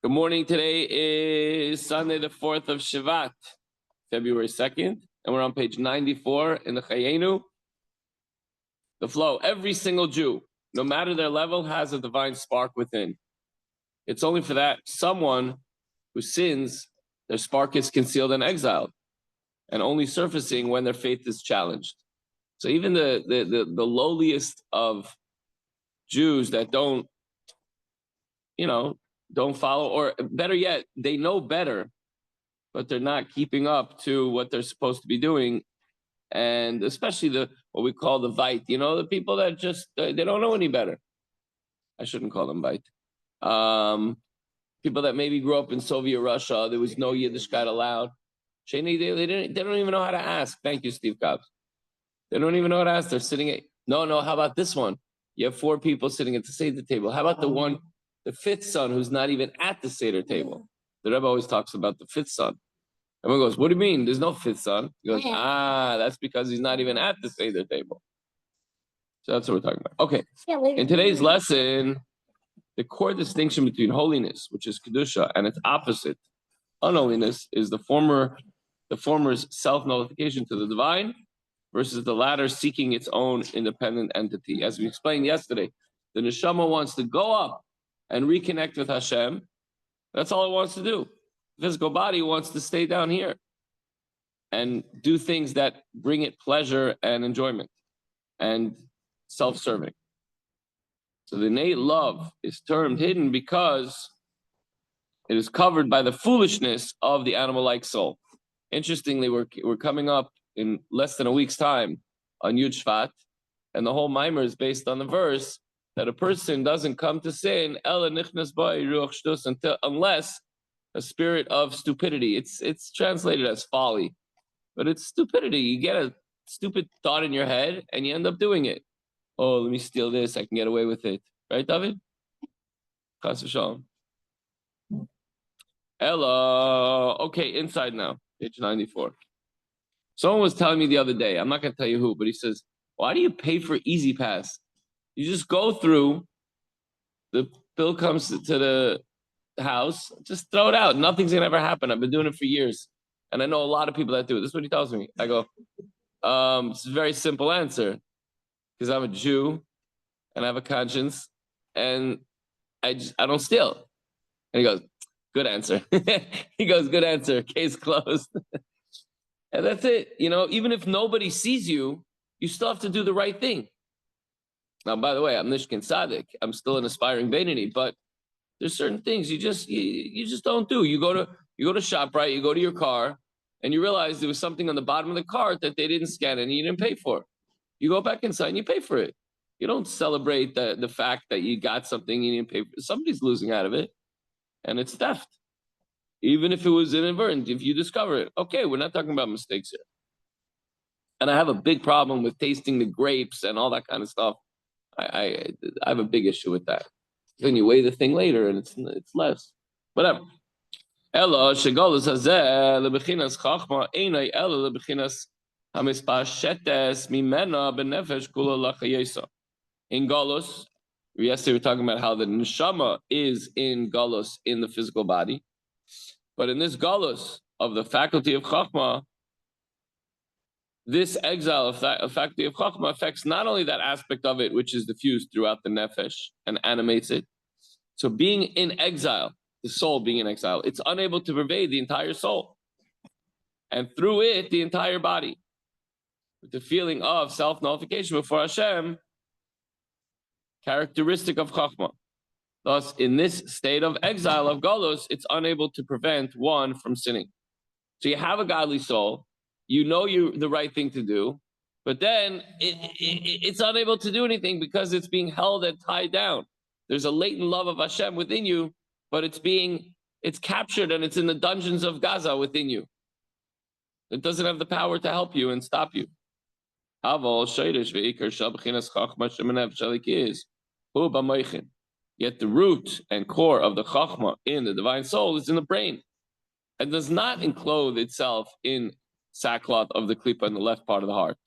Good morning. Today is Sunday, the 4th of Shivat, February 2nd, and we're on page 94 in the Chayenu. The flow. Every single Jew, no matter their level, has a divine spark within. It's only for that someone who sins, their spark is concealed and exiled, and only surfacing when their faith is challenged. So even the lowliest of Jews that don't follow, or better yet, they know better, but they're not keeping up to what they're supposed to be doing. And especially what we call the Vite, the people that just, they don't know any better. I shouldn't call them Vite. People that maybe grew up in Soviet Russia, there was no Yiddishkeit allowed. They don't even know how to ask. Thank you, Steve Cobbs. They don't even know how to ask. They're sitting at, no, how about this one? You have 4 people sitting at the Seder table. How about the 5th son who's not even at the Seder table? The Rebbe always talks about the 5th son. Everyone goes, what do you mean? There's no 5th son. He goes, that's because he's not even at the Seder table. So that's what we're talking about. Okay. In today's lesson, the core distinction between holiness, which is Kedusha, and its opposite, unholiness, is the former's self-nullification to the divine versus the latter seeking its own independent entity. As we explained yesterday, the neshama wants to go up and reconnect with Hashem. That's all it wants to do. The physical body wants to stay down here and do things that bring it pleasure and enjoyment and self-serving. So the innate love is termed hidden because it is covered by the foolishness of the animal-like soul. Interestingly, we're coming up in less than a week's time on Yud Shvat, and the whole mimer is based on the verse that a person doesn't come to sin unless a spirit of stupidity. It's translated as folly, but it's stupidity. You get a stupid thought in your head and you end up doing it. Oh, let me steal this. I can get away with it. Right, David? Chas v'shalom. Hello. Okay, inside now. Page 94. Someone was telling me the other day, I'm not going to tell you who, but he says, why do you pay for Easy Pass? You just go through, the bill comes to the house, just throw it out. Nothing's going to ever happen. I've been doing it for years. And I know a lot of people that do it. This is what he tells me. I go, it's a very simple answer. Because I'm a Jew and I have a conscience and I don't steal. And he goes, good answer. He goes, good answer. Case closed. And that's it. Even if nobody sees you, you still have to do the right thing. Now, by the way, I'm Nishkin Tzaddik. I'm still an aspiring Beinoni, but there's certain things you just don't do. You go to ShopRite, you go to your car, and you realize there was something on the bottom of the cart that they didn't scan and you didn't pay for. You go back inside and you pay for it. You don't celebrate the fact that you got something you didn't pay for. Somebody's losing out of it, and it's theft. Even if it was inadvertent, if you discover it. Okay, we're not talking about mistakes here. And I have a big problem with tasting the grapes and all that kind of stuff. I have a big issue with that. Then you weigh the thing later and it's less. Whatever. Ella shegalus hazeh lebechinas chachma einay ella lebechinas hamispashetes mimena benefesh kula lachayesa. In galus, yesterday we were talking about how the neshama is in galus in the physical body, but in this galus of the faculty of chachma, this exile of faculty of chachma affects not only that aspect of it which is diffused throughout the nefesh and animates it. So being in exile, the soul being in exile, it's unable to pervade the entire soul, and through it the entire body, with the feeling of self-nullification before Hashem, characteristic of chachma. Thus, in this state of exile of galus, it's unable to prevent one from sinning. So you have a godly soul. You know the right thing to do, but then it's unable to do anything because it's being held and tied down. There's a latent love of Hashem within you, but it's captured and it's in the dungeons of Gaza within you. It doesn't have the power to help you and stop you. Yet the root and core of the chachma in the divine soul is in the brain and does not enclose itself in sackcloth of the klipa in the left part of the heart.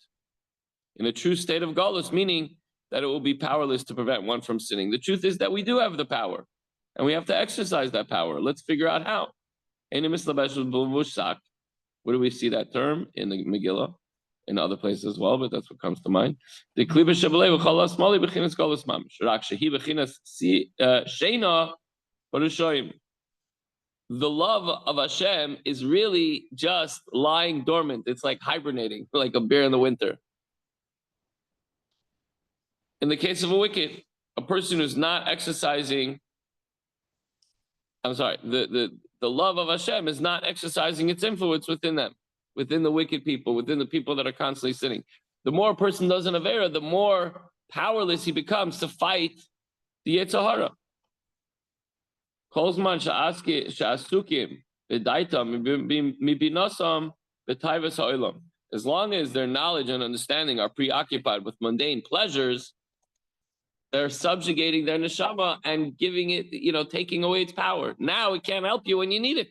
In a true state of galus, meaning that it will be powerless to prevent one from sinning. The truth is that we do have the power, And we have to exercise that power. Let's figure out how. Where do we see that term? In the Megillah, in other places as well, but that's what comes to mind. The love of Hashem is really just lying dormant. It's like hibernating, like a bear in the winter. In the case of a wicked, a person who's not exercising, the love of Hashem is not exercising its influence within them, within the wicked people, within the people that are constantly sinning. The more a person does an Avera, the more powerless he becomes to fight the Yetzer Hara. As long as their knowledge and understanding are preoccupied with mundane pleasures, they're subjugating their neshama and giving it, taking away its power. Now it can't help you when you need it.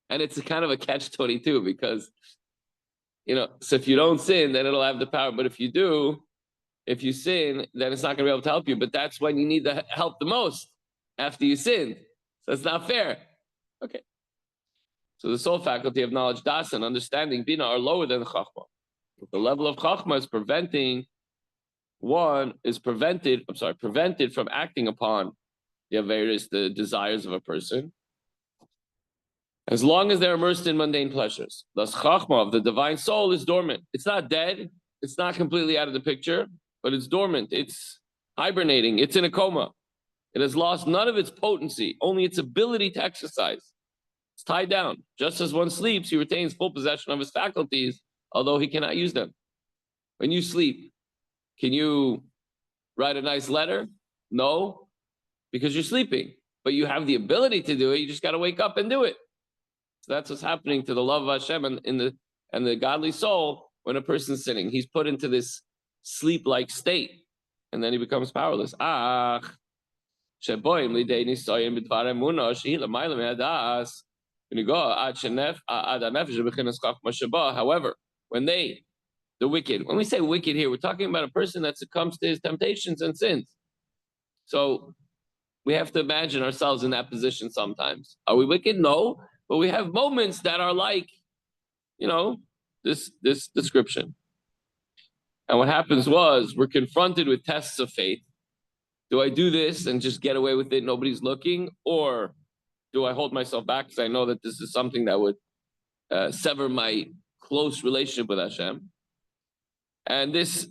And it's a kind of a catch-22 because, so if you don't sin, then it'll have the power. But if you do, if you sin, then it's not going to be able to help you. But that's when you need the help the most, after you sinned. So it's not fair. Okay. So the soul faculty of knowledge, das, and understanding, bina, are lower than the chachma. The level of chachma is prevented from acting upon the averis, the desires of a person, as long as they're immersed in mundane pleasures. Thus, chachma of the divine soul is dormant. It's not dead. It's not completely out of the picture, but it's dormant. It's hibernating. It's in a coma. It has lost none of its potency, only its ability to exercise. It's tied down. Just as one sleeps, he retains full possession of his faculties, although he cannot use them. When you sleep, can you write a nice letter? No, because you're sleeping. But you have the ability to do it. You just got to wake up and do it. So that's what's happening to the love of Hashem and the godly soul when a person's sinning. He's put into this sleep-like state, and then he becomes powerless. However, when the wicked, when we say wicked here, we're talking about a person that succumbs to his temptations and sins. So we have to imagine ourselves in that position sometimes. Are we wicked? No. But we have moments that are like, this description. And what happens was we're confronted with tests of faith. Do I do this and just get away with it? Nobody's looking. Or do I hold myself back because I know that this is something that would sever my close relationship with Hashem? And this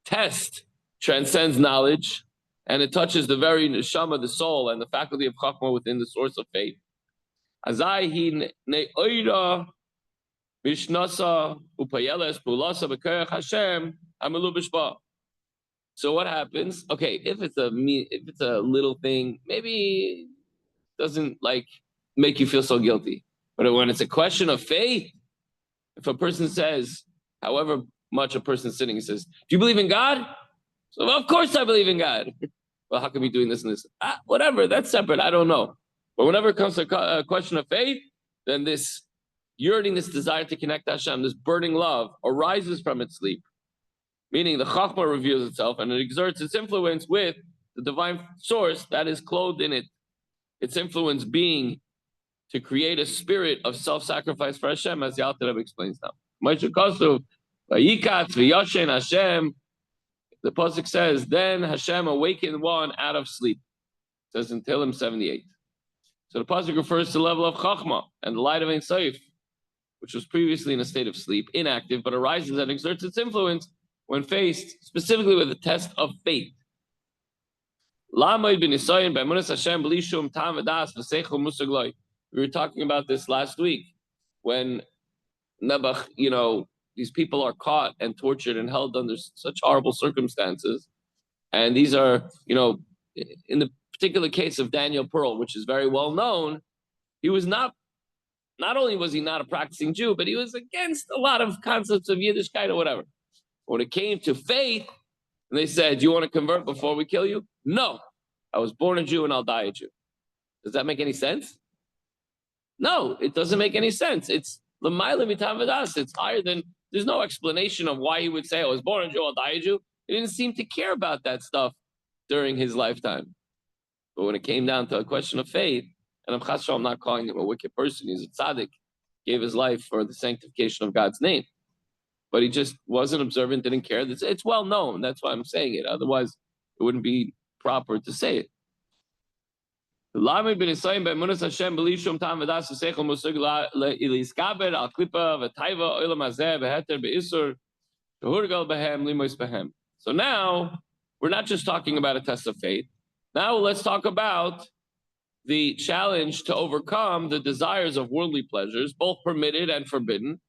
test transcends knowledge, and it touches the very neshama, the soul, and the faculty of chachma within the source of faith. Azai ne'oira mishnasa upayeles pulasa b'kerech Hashem amelu b'shba. So what happens? Okay, if it's a little thing, maybe it doesn't make you feel so guilty. But when it's a question of faith, if a person says, however much a person's sinning, he says, "Do you believe in God?" So of course I believe in God. Well, how come you doing this and this? Whatever, that's separate. I don't know. But whenever it comes to a question of faith, then this yearning, this desire to connect to Hashem, this burning love arises from its sleep. Meaning the chachma reveals itself and it exerts its influence with the divine source that is clothed in it. Its influence being to create a spirit of self-sacrifice for Hashem, as the Alter Rebbe explains now. Vayikatz v'yoshen Hashem. The pasuk says, then Hashem awakened one out of sleep. It says in Tehillim 78. So the pasuk refers to the level of chachma and the light of Ein Sof, which was previously in a state of sleep, inactive, but arises and exerts its influence when faced specifically with the test of faith. We were talking about this last week when Nebuch, these people are caught and tortured and held under such horrible circumstances. And these are, in the particular case of Daniel Pearl, which is very well known, he was not only was he not a practicing Jew, but he was against a lot of concepts of Yiddishkeit or whatever. When it came to faith, and they said, "Do you want to convert before we kill you?" No, I was born a Jew and I'll die a Jew. Does that make any sense? No, it doesn't make any sense. It's l'mayla mitam v'das. It's higher than. There's no explanation of why he would say, "I was born a Jew, I'll die a Jew." He didn't seem to care about that stuff during his lifetime. But when it came down to a question of faith, and I'm not calling him a wicked person, he's a tzaddik, gave his life for the sanctification of God's name. But he just wasn't observant, didn't care. It's well known. That's why I'm saying it. Otherwise, it wouldn't be proper to say it. So now, we're not just talking about a test of faith. Now let's talk about the challenge to overcome the desires of worldly pleasures, both permitted and forbidden,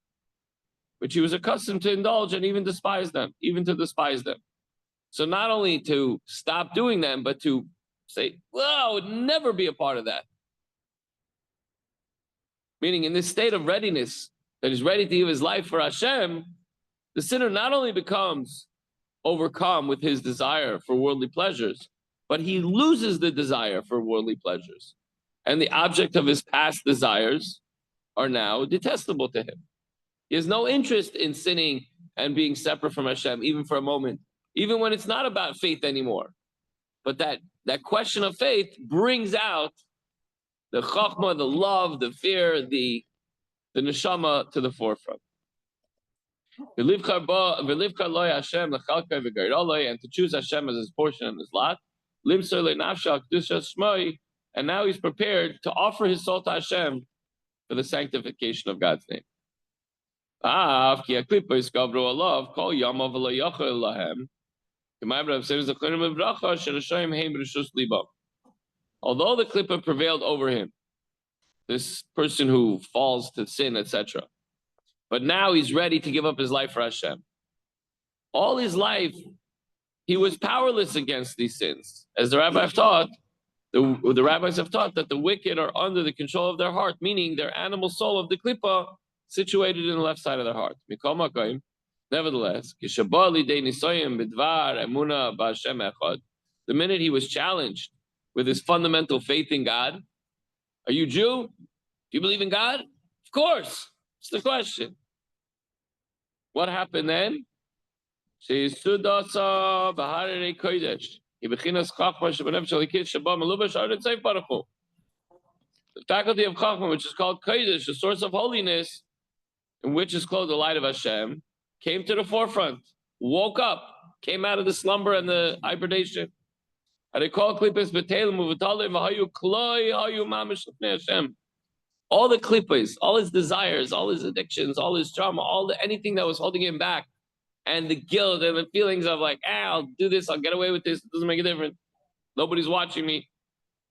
which he was accustomed to indulge and even to despise them. So not only to stop doing them, but to say, well, I would never be a part of that. Meaning in this state of readiness, that he's ready to give his life for Hashem, the sinner not only becomes overcome with his desire for worldly pleasures, but he loses the desire for worldly pleasures. And the object of his past desires are now detestable to him. He has no interest in sinning and being separate from Hashem, even for a moment, even when it's not about faith anymore. But that question of faith brings out the chachma, the love, the fear, the neshama to the forefront. And to choose Hashem as his portion and his lot. And now he's prepared to offer his soul to Hashem for the sanctification of God's name. Although the klippa prevailed over him, this person who falls to sin, etc., but now he's ready to give up his life for Hashem. All his life, he was powerless against these sins. As the rabbis have taught, that the wicked are under the control of their heart, meaning their animal soul of the klippa situated in the left side of their heart. Nevertheless, the minute he was challenged with his fundamental faith in God, are you Jew? Do you believe in God? Of course. It's the question. What happened then? The faculty of Chachma, which is called Kodesh, the source of holiness, in which is clothed the light of Hashem, came to the forefront, woke up, came out of the slumber and the hibernation. And they call klippas betelim uvatalim v'hayu kloi hayu mamish l'fnei Hashem. All the klippas, all his desires, all his addictions, all his trauma, anything that was holding him back, and the guilt and the feelings of like, I'll do this, I'll get away with this, it doesn't make a difference. Nobody's watching me.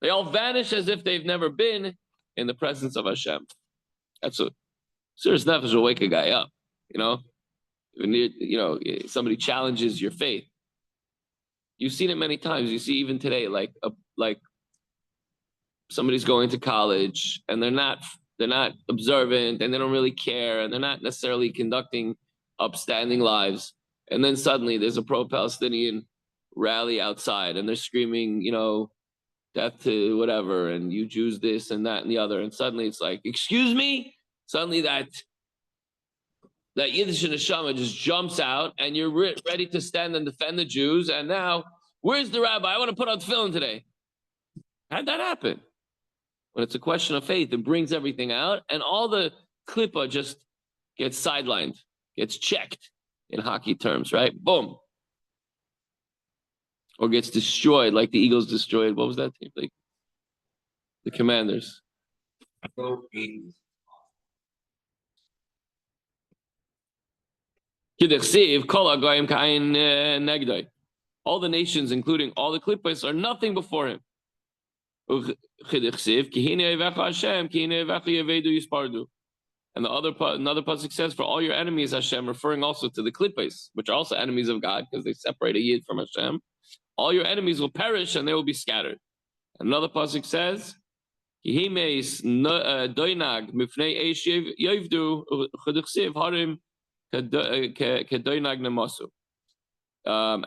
They all vanish as if they've never been in the presence of Hashem. That's what serious nefesh will wake a guy up. When somebody challenges your faith. You've seen it many times. You see even today, like somebody's going to college and they're not observant and they don't really care and they're not necessarily conducting upstanding lives. And then suddenly there's a pro-Palestinian rally outside and they're screaming, death to whatever, and you Jews this and that and the other. And suddenly it's like, excuse me? Suddenly that Yiddish neshama just jumps out and you're ready to stand and defend the Jews. And now, where's the rabbi? I want to put on tefillin today. How'd that happen? When it's a question of faith, it brings everything out and all the klippa just gets sidelined, gets checked in hockey terms, right? Boom. Or gets destroyed like the Eagles destroyed. What was that team? Like the Commanders. All the nations, including all the klippas, are nothing before him. And another pasuk says, "For all your enemies, Hashem," referring also to the klippas, which are also enemies of God because they separate a yid from Hashem. All your enemies will perish and they will be scattered. And another pasuk says,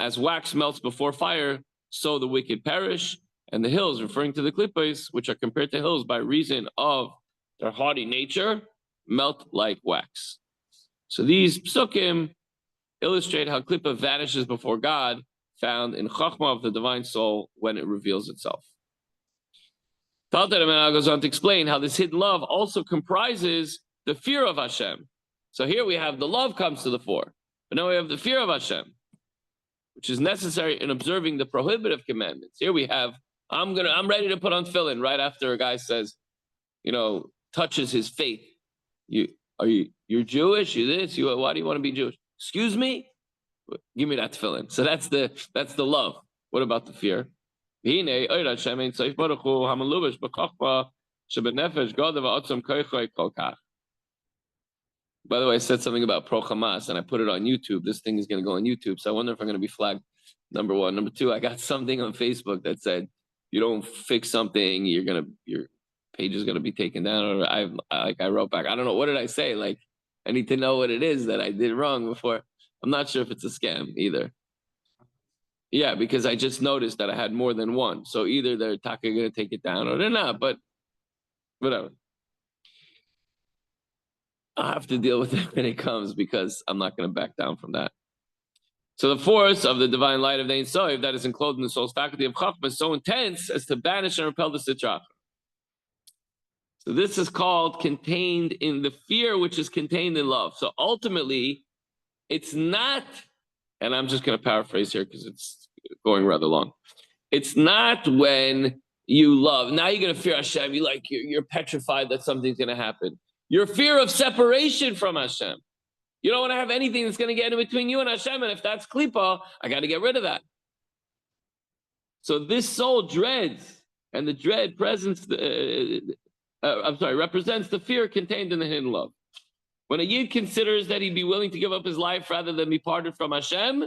as wax melts before fire, so the wicked perish, and the hills, referring to the klippas, which are compared to hills by reason of their haughty nature, melt like wax. So these psukim illustrate how klippa vanishes before God found in Chachma of the divine soul when it reveals itself. Talmud goes on to explain how this hidden love also comprises the fear of Hashem. So here we have the love comes to the fore, but now we have the fear of Hashem, which is necessary in observing the prohibitive commandments. Here we have, I'm ready to put on tefillin right after a guy says, touches his faith. You're Jewish, you this, why do you want to be Jewish? Excuse me? Give me that tefillin. So that's the love. What about the fear? By the way, I said something about Pro Hamas and I put it on YouTube. This thing is going to go on YouTube, so I wonder if I'm going to be flagged. Number one. Number two, I got something on Facebook that said, you don't fix something, your page is going to be taken down. Or I wrote back, I don't know, what did I say? Like, I need to know what it is that I did wrong before. I'm not sure if it's a scam either. Yeah, because I just noticed that I had more than one. So either they're going to take it down or they're not, but whatever. I'll have to deal with it when it comes because I'm not going to back down from that. So the force of the divine light of the Ein Sof that is enclosed in the soul's faculty of Chachma is so intense as to banish and repel the Sitra. So this is called contained in the fear, which is contained in love. So ultimately, it's not, and I'm just going to paraphrase here because it's going rather long. It's not when you love. Now you're going to fear Hashem. You're petrified that something's going to happen. Your fear of separation from Hashem. You don't want to have anything that's going to get in between you and Hashem. And if that's klipa, I got to get rid of that. So this soul dreads, and the dread represents the fear contained in the hidden love. When a yid considers that he'd be willing to give up his life rather than be parted from Hashem,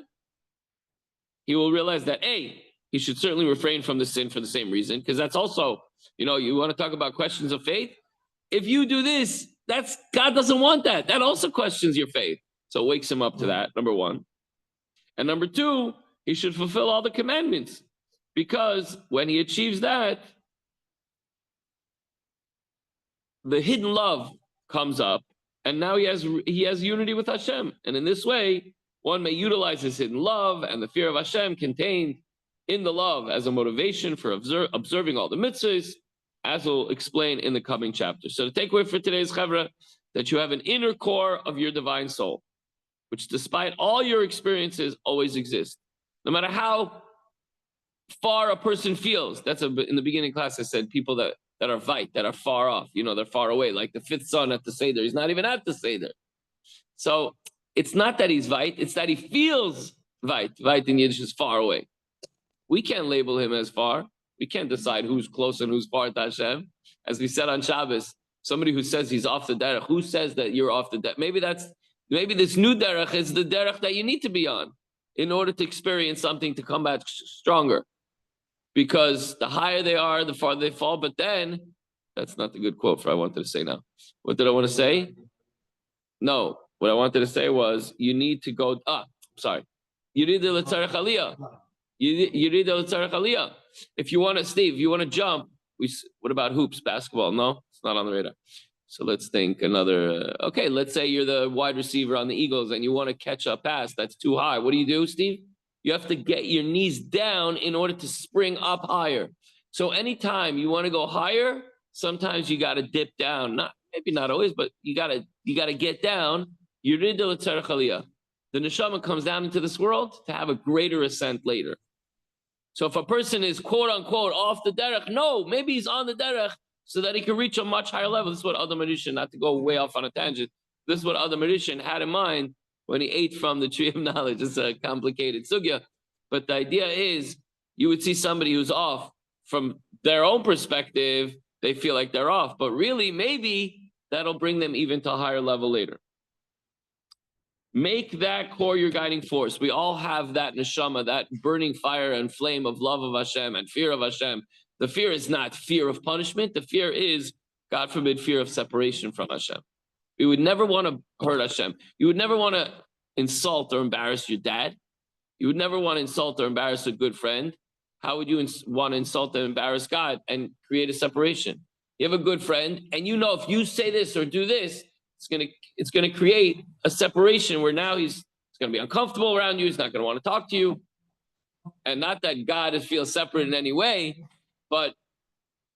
he will realize that, A, he should certainly refrain from the sin for the same reason, because that's also, you want to talk about questions of faith? If you do this, God doesn't want that. That also questions your faith. So it wakes him up to that, number one. And number two, he should fulfill all the commandments, because when he achieves that, the hidden love comes up, and now he has unity with Hashem. And in this way, one may utilize his hidden love and the fear of Hashem contained in the love as a motivation for observing all the mitzvahs, as we'll explain in the coming chapter. So the takeaway for today's Chevra, that you have an inner core of your divine soul, which despite all your experiences always exists. No matter how far a person feels, in the beginning class I said people that are veit, that are far off, they're far away, like the fifth son at the Seder. He's not even at the Seder. So it's not that he's veit, it's that he feels veit. Veit in Yiddish is far away. We can't label him as far. We can't decide who's close and who's far to Hashem. As we said on Shabbos, somebody who says he's off the derech, who says that you're off the derech? Maybe this new derech is the derech that you need to be on in order to experience something to come back stronger. Because the higher they are, the farther they fall. But then, that's not the good quote for what I wanted to say now. What did I want to say? No, what I wanted to say was, you need to go, you need the L'tzarech Aliyah. You need the L'tzarech Aliyah. If you want to, Steve, you want to jump, what about hoops, basketball? No, it's not on the radar. So let's think another, okay, let's say you're the wide receiver on the Eagles and you want to catch a pass that's too high. What do, Steve? You have to get your knees down in order to spring up higher. So anytime you want to go higher, sometimes you got to dip down. Maybe not always, but you got to get down. You need the L'tzarech Aliyah. The neshama comes down into this world to have a greater ascent later. So if a person is quote unquote off the derech, no, maybe he's on the derech so that he can reach a much higher level. This is what Adam Arishan, not to go way off on a tangent, this is what Adam Arishan had in mind when he ate from the tree of knowledge. It's a complicated sugya. But the idea is, you would see somebody who's off from their own perspective, they feel like they're off. But really, maybe that'll bring them even to a higher level later. Make that core your guiding force. We all have that neshama, that burning fire and flame of love of Hashem and fear of Hashem. The fear is not fear of punishment. The fear is, God forbid, fear of separation from Hashem. You would never want to hurt Hashem. You would never want to insult or embarrass your dad. You would never want to insult or embarrass a good friend. How would you want to insult and embarrass God and create a separation? You have a good friend, and you know if you say this or do this, it's gonna create a separation where now he's gonna be uncomfortable around you. He's not gonna want to talk to you. And not that God feels separate in any way, but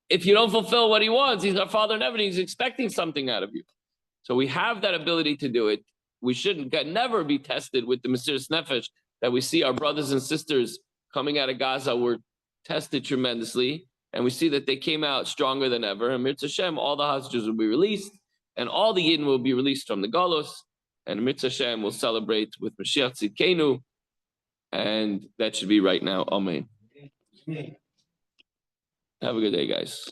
if you don't fulfill what he wants, he's our Father in heaven. He's expecting something out of you. So we have that ability to do it. We shouldn't never be tested with the Mesiras Nefesh that we see our brothers and sisters coming out of Gaza were tested tremendously. And we see that they came out stronger than ever. And Mitzvah Hashem, all the hostages will be released. And all the Yidden will be released from the Golos. And Mitzvah Hashem will celebrate with Mashiach Tzidkenu. And that should be right now. Amen. Have a good day, guys.